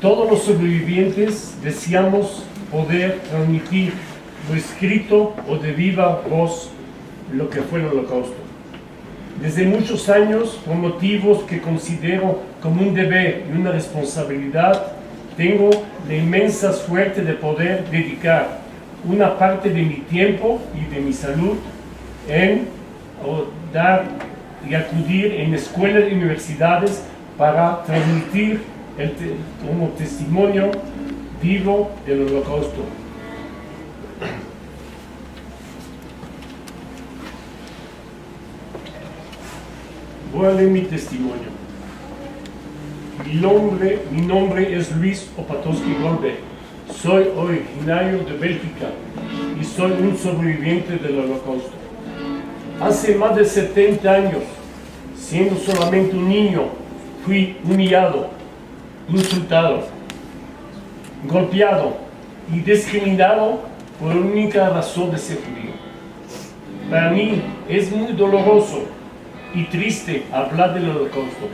Todos los sobrevivientes deseamos poder transmitir lo escrito o de viva voz lo que fue el Holocausto. Desde muchos años, por motivos que considero como un deber y una responsabilidad, tengo la inmensa suerte de poder dedicar una parte de mi tiempo y de mi salud en dar y acudir en escuelas y universidades para transmitir como testimonio vivo del Holocausto. Voy a leer mi testimonio. Mi nombre es Luis Opatowski Goldberg. Soy originario de Bélgica y soy un sobreviviente del Holocausto. Hace más de 70 años, siendo solamente un niño, fui humillado, insultado, golpeado y discriminado por la única razón de ser judío. Para mí es muy doloroso y triste hablar del Holocausto,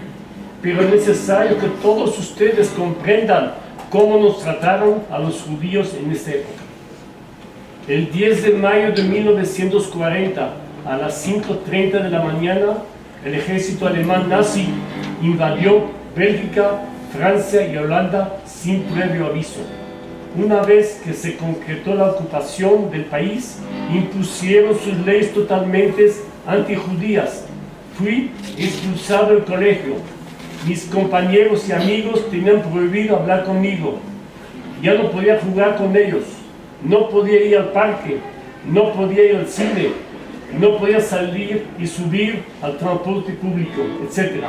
pero es necesario que todos ustedes comprendan cómo nos trataron a los judíos en esta época. El 10 de mayo de 1940, a las 5:30 de la mañana, el ejército alemán nazi invadió Bélgica, Francia y Holanda sin previo aviso. Una vez que se concretó la ocupación del país, impusieron sus leyes totalmente antijudías. Fui expulsado del colegio. Mis compañeros y amigos tenían prohibido hablar conmigo. Ya no podía jugar con ellos. No podía ir al parque. No podía ir al cine. No podía salir y subir al transporte público, etc.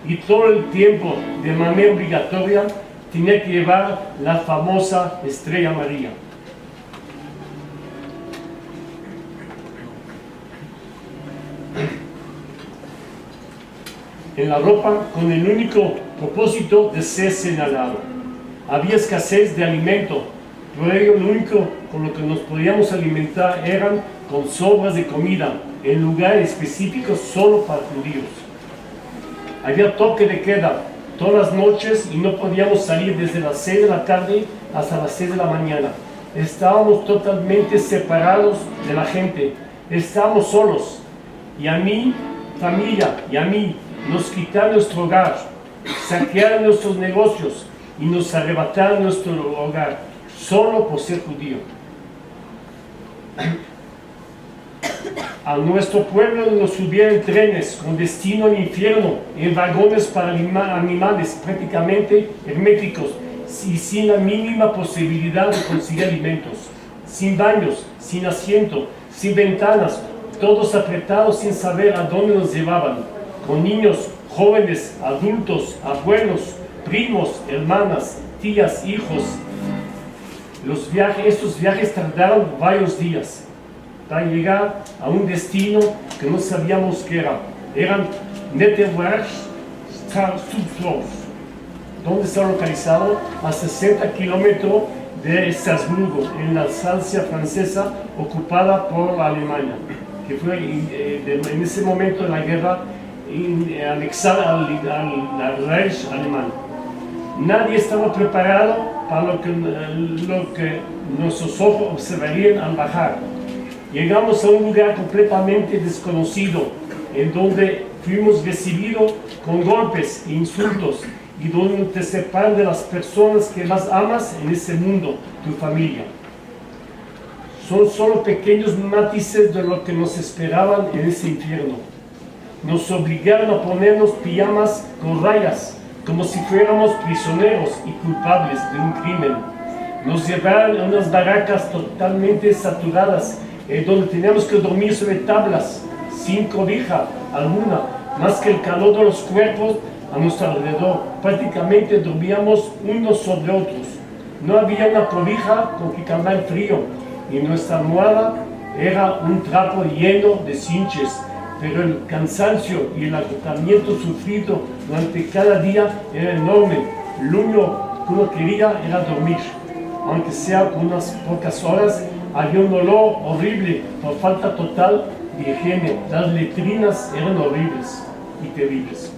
Y todo el tiempo, de manera obligatoria, tenía que llevar la famosa estrella amarilla. En la ropa, con el único propósito de ser señalado. Había escasez de alimento, por ello lo único con lo que nos podíamos alimentar eran con sobras de comida, en lugares específicos solo para judíos. Había toque de queda todas las noches y no podíamos salir desde las 6 de la tarde hasta las 6 de la mañana. Estábamos totalmente separados de la gente, estábamos solos, y a mi familia y a mí nos quitaron nuestro hogar, saquearon nuestros negocios y nos arrebataron nuestro hogar, solo por ser judío. A nuestro pueblo nos subieron en trenes con destino al infierno, en vagones para animales prácticamente herméticos y sin la mínima posibilidad de conseguir alimentos, sin baños, sin asiento, sin ventanas, todos apretados sin saber a dónde nos llevaban, con niños, jóvenes, adultos, abuelos, primos, hermanas, tías, hijos. Estos viajes tardaron varios días para llegar a un destino que no sabíamos qué era. Eran Netterweg, Stuttgart, donde está localizado a 60 kilómetros de Estrasburgo, en la Alsacia francesa ocupada por Alemania, que fue en ese momento de la guerra anexada al Reich alemán. Nadie estaba preparado para lo que nuestros ojos observarían al bajar. Llegamos a un lugar completamente desconocido, en donde fuimos recibidos con golpes e insultos, y donde te separan de las personas que más amas en ese mundo, tu familia. Son solo pequeños matices de lo que nos esperaban en ese infierno. Nos obligaron a ponernos pijamas con rayas, como si fuéramos prisioneros y culpables de un crimen. Nos llevaron a unas barracas totalmente saturadas, donde teníamos que dormir sobre tablas, sin cobija alguna, más que el calor de los cuerpos a nuestro alrededor. Prácticamente dormíamos unos sobre otros. No había una cobija con que calmar el frío, y nuestra almohada era un trapo lleno de cinches, pero el cansancio y el agotamiento sufrido durante cada día era enorme. Lo único que uno quería era dormir, aunque sea por unas pocas horas. Había un olor horrible por falta total de higiene. Las letrinas eran horribles y terribles.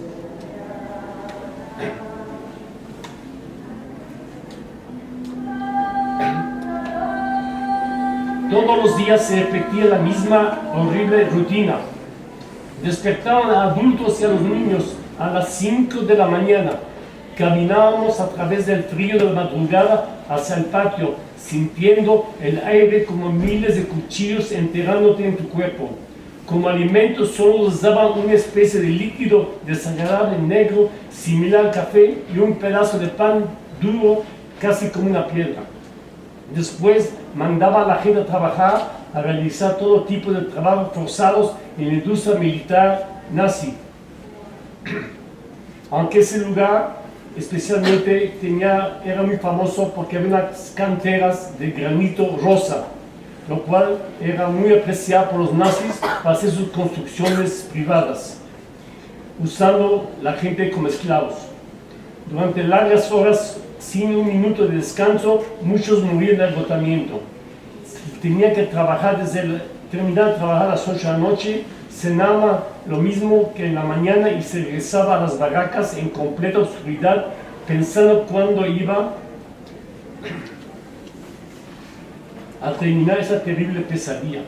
Todos los días se repetía la misma horrible rutina. Despertaban a adultos y a los niños a las 5 de la mañana. Caminábamos a través del frío de la madrugada hacia el patio, sintiendo el aire como miles de cuchillos enterrándote en tu cuerpo. Como alimento solo nos daban una especie de líquido desagradable negro, similar al café, y un pedazo de pan duro, casi como una piedra. Después mandaba a la gente a trabajar, a realizar todo tipo de trabajos forzados en la industria militar nazi. Aunque ese lugar especialmente era muy famoso porque había unas canteras de granito rosa, lo cual era muy apreciado por los nazis para hacer sus construcciones privadas, usando la gente como esclavos. Durante largas horas, sin un minuto de descanso, muchos morían de agotamiento. Tenían que trabajar terminar de trabajar a las 8 de la noche, cenaba lo mismo que en la mañana y se regresaba a las barracas en completa oscuridad, pensando cuándo iba a terminar esa terrible pesadilla.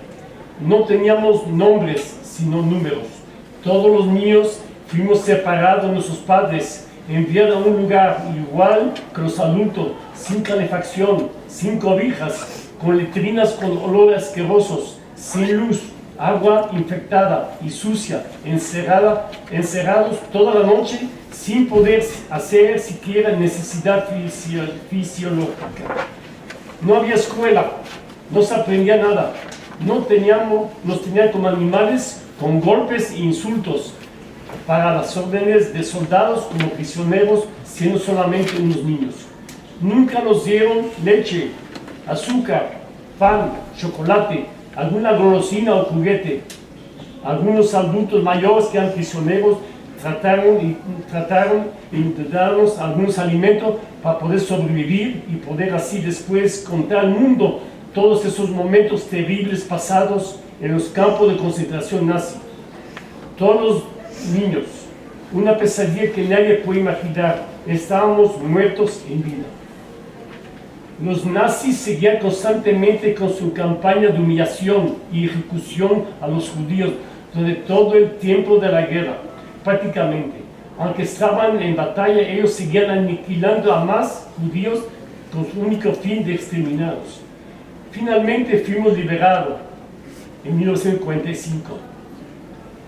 No teníamos nombres, sino números. Todos los niños fuimos separados de nuestros padres, enviados a un lugar igual que los adultos, sin calefacción, sin cobijas, con letrinas con olores asquerosos, sin luz, agua infectada y sucia, encerrados toda la noche sin poder hacer siquiera necesidad fisiológica. No había escuela, no se aprendía nada, nos tenían como animales con golpes e insultos para las órdenes de soldados como prisioneros, siendo solamente unos niños. Nunca nos dieron leche, azúcar, pan, chocolate, alguna golosina o juguete. Algunos adultos mayores que eran prisioneros trataron de darnos algunos alimentos para poder sobrevivir y poder así después contar al mundo todos esos momentos terribles pasados en los campos de concentración nazi. Todos los niños, una pesadilla que nadie puede imaginar, estábamos muertos en vida. Los nazis seguían constantemente con su campaña de humillación y ejecución a los judíos durante todo el tiempo de la guerra, prácticamente. Aunque estaban en batalla, ellos seguían aniquilando a más judíos con su único fin de exterminarlos. Finalmente fuimos liberados en 1945.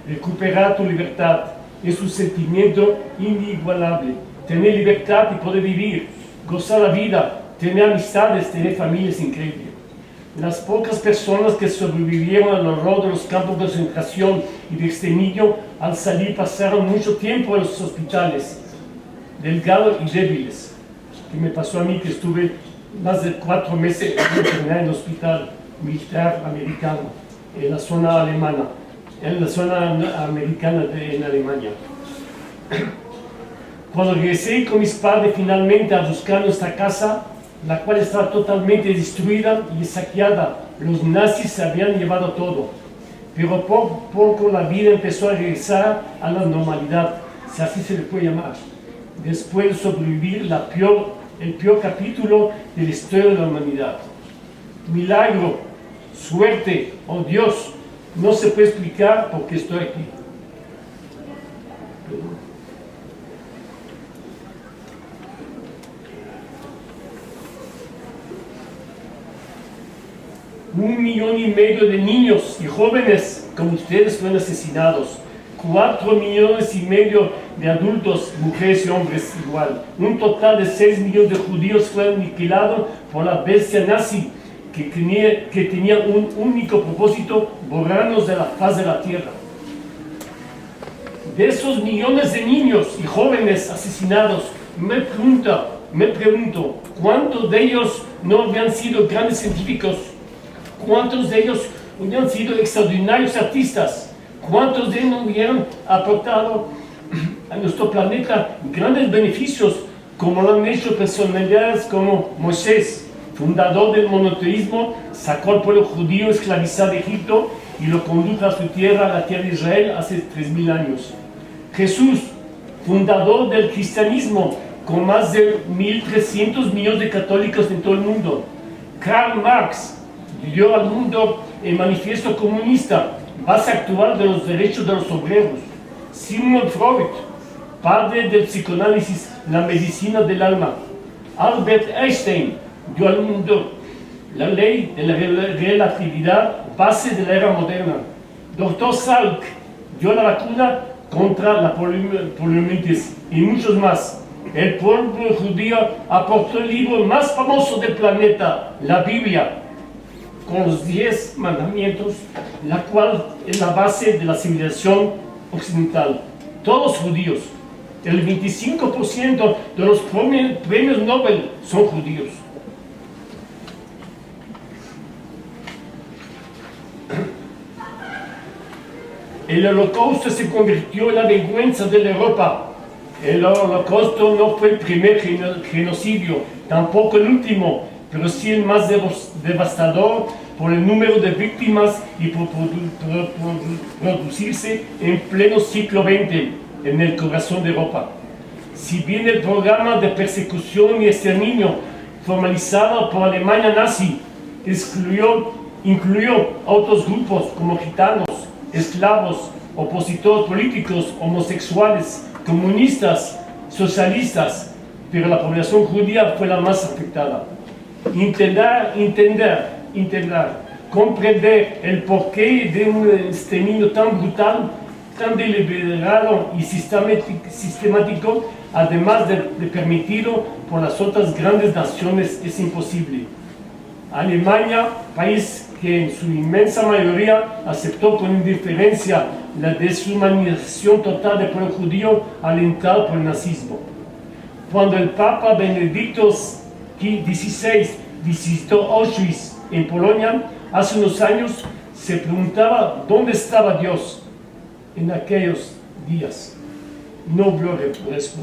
Recuperar tu libertad es un sentimiento inigualable. Tener libertad y poder vivir, gozar la vida, tener amistades, tener familias increíbles. Las pocas personas que sobrevivieron al horror de los campos de concentración y de exterminio, al salir pasaron mucho tiempo en los hospitales, delgados y débiles. Que me pasó a mí, que estuve más de 4 meses en el hospital militar americano, en la zona alemana, en la zona americana en Alemania. Cuando regresé con mis padres finalmente a buscar nuestra casa, la cual estaba totalmente destruida y saqueada, los nazis se habían llevado todo. Pero poco a poco la vida empezó a regresar a la normalidad, si así se le puede llamar, después de sobrevivir el peor capítulo de la historia de la humanidad. Milagro, suerte, oh Dios, no se puede explicar por qué estoy aquí. 1,5 millones de niños y jóvenes como ustedes fueron asesinados. 4,5 millones de adultos, mujeres y hombres igual. Un total de 6 millones de judíos fueron aniquilados por la bestia nazi que tenía un único propósito: borrarnos de la faz de la tierra. De esos millones de niños y jóvenes asesinados, me pregunto, ¿cuántos de ellos no habían sido grandes científicos? ¿Cuántos de ellos hubieran sido extraordinarios artistas? ¿Cuántos de ellos no hubieran aportado a nuestro planeta grandes beneficios, como lo han hecho personalidades como Moisés, fundador del monoteísmo, sacó al pueblo judío esclavizado de Egipto y lo condujo a su tierra, la tierra de Israel, hace 3,000 años. Jesús, fundador del cristianismo, con más de 1,300 millones de católicos en todo el mundo. Karl Marx, dio al mundo el manifiesto comunista, base actual de los derechos de los obreros. Sigmund Freud, padre del psicoanálisis, la medicina del alma. Albert Einstein dio al mundo la ley de la relatividad, base de la era moderna. Dr. Salk dio la vacuna contra la poliomielitis y muchos más. El pueblo judío aportó el libro más famoso del planeta, la Biblia, con los 10 mandamientos, la cual es la base de la civilización occidental. Todos judíos. El 25% de los premios Nobel son judíos. El Holocausto se convirtió en la vergüenza de la Europa. El Holocausto no fue el primer genocidio, tampoco el último, pero sí el más devastador por el número de víctimas y por producirse en pleno siglo XX en el corazón de Europa. Si bien el programa de persecución y exterminio formalizado por Alemania nazi incluyó a otros grupos como gitanos, esclavos, opositores políticos, homosexuales, comunistas, socialistas, pero la población judía fue la más afectada. Comprender el porqué de un exterminio tan brutal, tan deliberado y sistemático, además de permitido por las otras grandes naciones, es imposible. Alemania, país que en su inmensa mayoría aceptó con indiferencia la deshumanización total del pueblo judío alentado por el nazismo. Cuando el Papa Benedicto XVI visitó Auschwitz en Polonia hace unos años, se preguntaba dónde estaba Dios en aquellos días. No vio respuesta.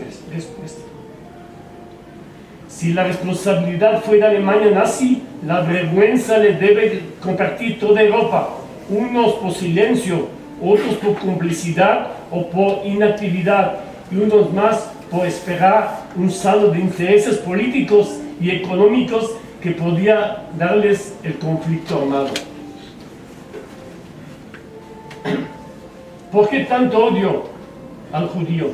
Si la responsabilidad fue de Alemania nazi, la vergüenza le debe compartir toda Europa, unos por silencio, otros por complicidad o por inactividad, y unos más por esperar un saldo de intereses políticos y económicos que podía darles el conflicto armado. ¿Por qué tanto odio al judío?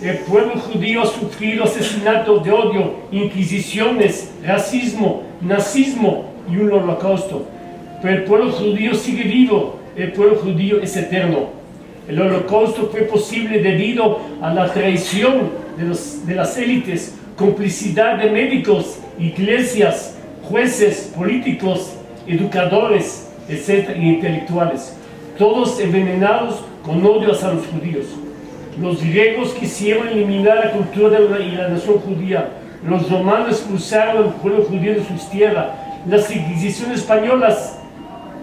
El pueblo judío ha sufrido asesinatos de odio, inquisiciones, racismo, nazismo y un holocausto. Pero el pueblo judío sigue vivo, el pueblo judío es eterno. El holocausto fue posible debido a la traición de las élites, complicidad de médicos, iglesias, jueces, políticos, educadores, etc. e intelectuales, todos envenenados con odio hacia los judíos. Los griegos quisieron eliminar la cultura y la nación judía. Los romanos expulsaron al pueblo judío de sus tierras. Las inquisiciones españolas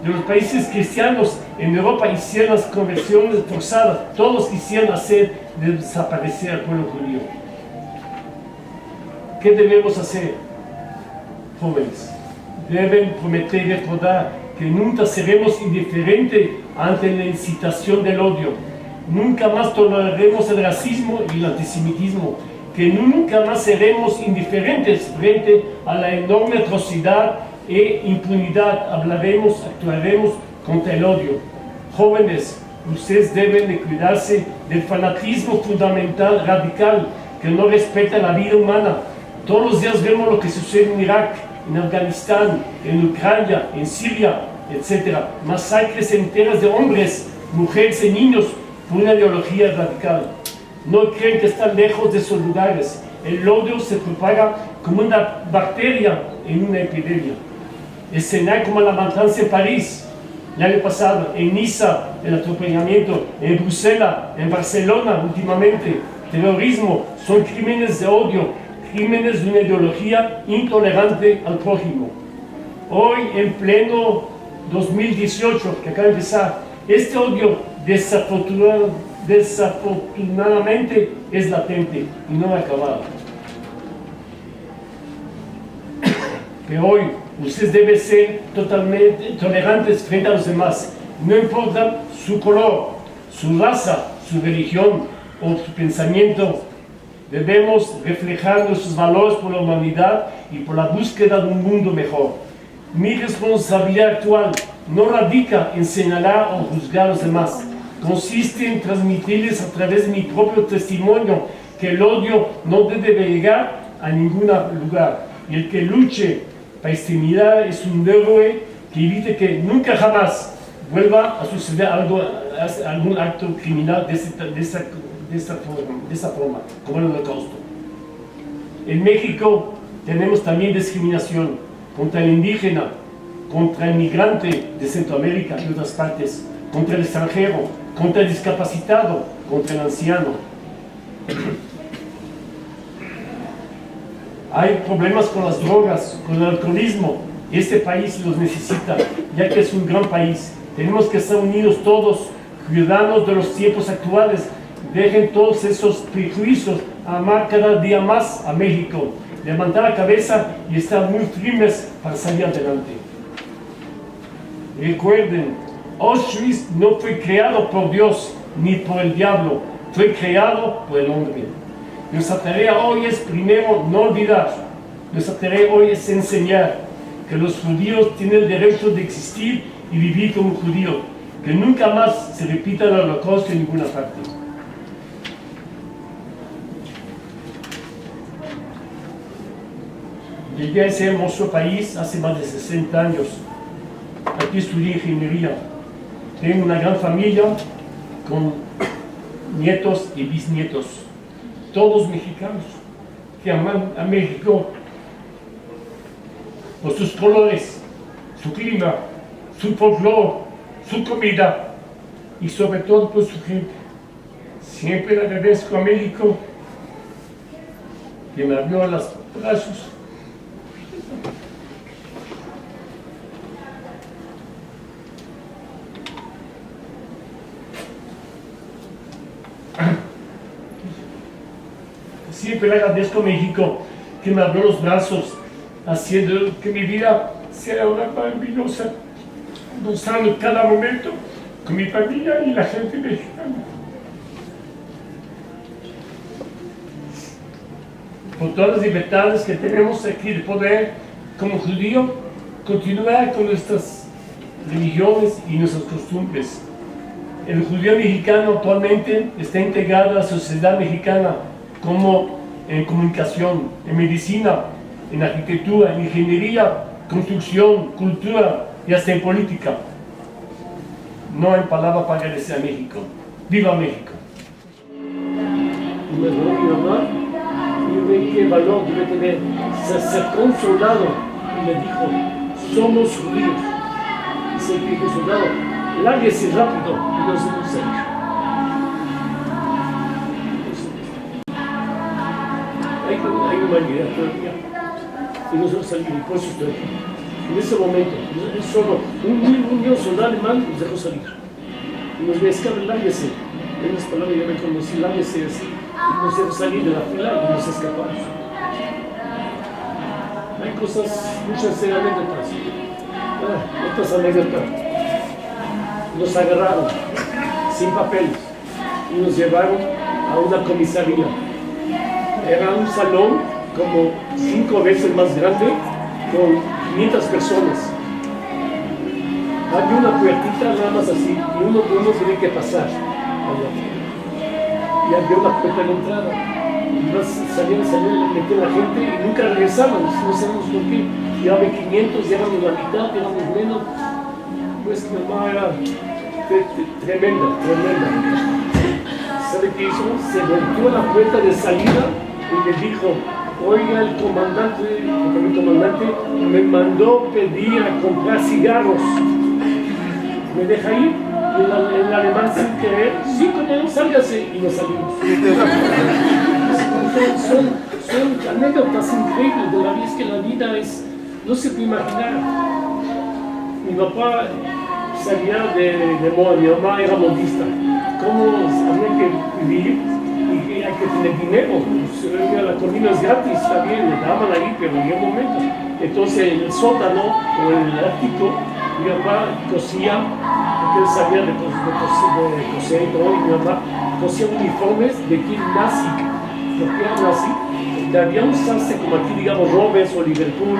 de los países cristianos en Europa hicieron las conversiones forzadas. Todos quisieron hacer desaparecer al pueblo judío. ¿Qué debemos hacer, jóvenes? Deben prometer y recordar que nunca seremos indiferentes ante la incitación del odio. Nunca más toleraremos el racismo y el antisemitismo, que nunca más seremos indiferentes frente a la enorme atrocidad e impunidad. Hablaremos, actuaremos contra el odio. Jóvenes, ustedes deben de cuidarse del fanatismo fundamental, radical, que no respeta la vida humana. Todos los días vemos lo que sucede en Irak, en Afganistán, en Ucrania, en Siria, etc. Masacres enteras de hombres, mujeres y niños por una ideología radical. No creen que están lejos de esos lugares. El odio se propaga como una bacteria en una epidemia. Escenario como la matanza en París el año pasado, en Niza el atropellamiento, en Bruselas, en Barcelona últimamente. Terrorismo son crímenes de odio, crímenes de una ideología intolerante al prójimo. Hoy, en pleno 2018, que acaba de empezar, este odio desafortunadamente es latente y no ha acabado. Pero hoy ustedes deben ser totalmente tolerantes frente a los demás, no importa su color, su raza, su religión o su pensamiento. Debemos reflejar nuestros valores por la humanidad y por la búsqueda de un mundo mejor. Mi responsabilidad actual no radica en señalar o juzgar a los demás. Consiste en transmitirles a través de mi propio testimonio que el odio no debe llegar a ningún lugar. Y el que luche para exterminar es un héroe que evite que nunca jamás vuelva a suceder algún acto criminal de esta forma, como el Holocausto. En México tenemos también discriminación contra el indígena, contra el migrante de Centroamérica y otras partes, contra el extranjero, contra el discapacitado, contra el anciano. Hay problemas con las drogas, con el alcoholismo. Este país los necesita, ya que es un gran país. Tenemos que estar unidos todos, cuidarnos de los tiempos actuales. Dejen todos esos prejuicios, amar cada día más a México, levantar la cabeza y estar muy firmes para salir adelante. Recuerden, Auschwitz no fue creado por Dios ni por el diablo, fue creado por el hombre. Nuestra tarea hoy es primero no olvidar, nuestra tarea hoy es enseñar que los judíos tienen el derecho de existir y vivir como judíos, que nunca más se repita el Holocausto en ninguna parte. Llegué a ese hermoso país hace más de 60 años. Aquí estudié ingeniería. Tengo una gran familia con nietos y bisnietos, todos mexicanos, que aman a México por sus colores, su clima, su folclore, su comida y sobre todo por su gente. Siempre le agradezco a México que me abrió los brazos. Siempre le agradezco a México que me abrió los brazos, haciendo que mi vida sea una maravillosa, gozando cada momento con mi familia y la gente mexicana. Por todas las libertades que tenemos aquí de poder, como judío, continuar con nuestras religiones y nuestras costumbres. El judío mexicano actualmente está integrado a la sociedad mexicana, como en comunicación, en medicina, en arquitectura, en ingeniería, construcción, cultura y hasta en política. No hay palabra para agradecer a México. ¡Viva México! Y me dijo mi mamá, y yo vi qué valor debe tener. Se acercó un soldado y me dijo, somos judíos. Y se dijo el soldado, lárguese rápido y no se nos salir. Hay humanidad todavía y nosotros salimos, por eso estoy aquí. En ese momento, es solo un soldado alemán nos dejó salir y nos dijo, lárguese. En unas palabras yo me conocí, lárguese así, y nos dejó salir de la fila y nos escapamos. Hay cosas, muchas anécdotas. Otras anécdotas. Nos agarraron sin papeles y nos llevaron a una comisaría. Era un salón como 5 veces más grande, con 500 personas. Había una puertita nada más así, y uno tenía que pasar. Y había una puerta de entrada. Y salían, metían la gente y nunca regresaban, no sabemos por qué. Llevaban 500, llevamos la mitad, llevamos menos. Pues mi mamá era tremenda. ¿Sabe qué hizo? Se volvió a la puerta de salida y me dijo, oiga, el comandante me mandó pedir a comprar cigarros. ¿Me deja ir? Y el alemán sin querer, sí, compañero, sálgase. Y nos salimos. Son anécdotas increíbles de la vida, es que la vida es, no se puede imaginar. Mi papá salía de moda, mi mamá era modista. ¿Cómo había que vivir? Y hay que tener dinero. La comida es gratis, está bien, le daban ahí, pero en un momento. Entonces en el sótano o en el ático, mi papá cosía, porque él sabía de coser y todo, y mi mamá cosía uniformes de kit nazi. Porque era nazi, debía usarse como aquí, digamos, Roberts o Liverpool,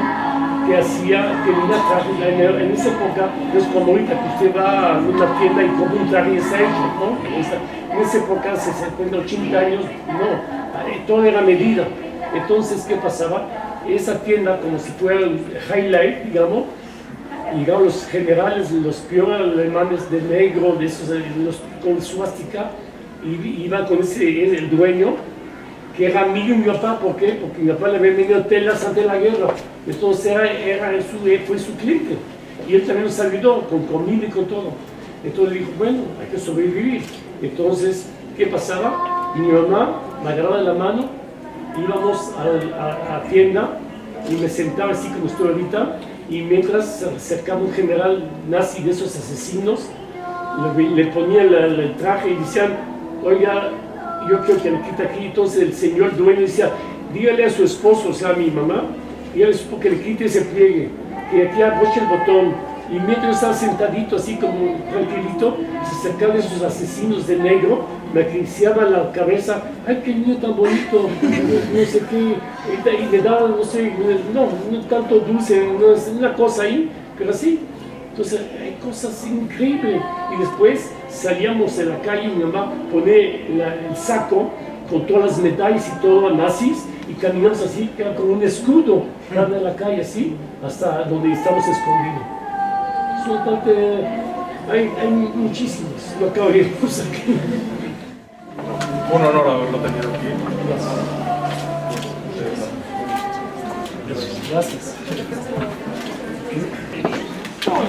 que hacía, que tenía traje en esa época, no es como ahorita que usted va a una tienda y compra un traje y está hecho, ¿no? En esa época, hace 70, 80 años, no, todo era medida. Entonces, ¿qué pasaba? Esa tienda, como si fuera el highlight, digamos, los generales, los peores alemanes de negro, de esos, con suástica, y iba con el dueño, que era amigo de mi papá. ¿Por qué? Porque mi papá le había vendido telas antes de la guerra. Entonces fue su cliente. Y él también nos ayudó con comida y con todo. Entonces dijo, bueno, hay que sobrevivir. Entonces, ¿qué pasaba? Y mi mamá me agarraba de la mano, íbamos a tienda y me sentaba así como estoy ahorita, y mientras se acercaba un general nazi de esos asesinos, le ponía el traje y decían, oiga, yo quiero que le quite aquí. Entonces el señor dueño decía, dígale a su esposo, o sea, a mi mamá, dígale a su esposo que le quite ese pliegue, que aquí abroche el botón. Y mientras yo estaba sentadito así como tranquilito, se acercaban esos asesinos de negro, me acariciaban la cabeza, ay, qué niño tan bonito, no sé qué, y le daban, no sé, no tanto dulce, no es una cosa ahí, pero así. Entonces hay cosas increíbles. Y después salíamos en la calle y mi mamá pone el saco con todas las medallas y todo, nazis, y caminamos así, que era como un escudo, en la calle así, hasta donde estamos escondidos. Hay muchísimos, no acabaríamos aquí. Un honor haberlo tenido aquí. Gracias.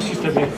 Sí, está bien.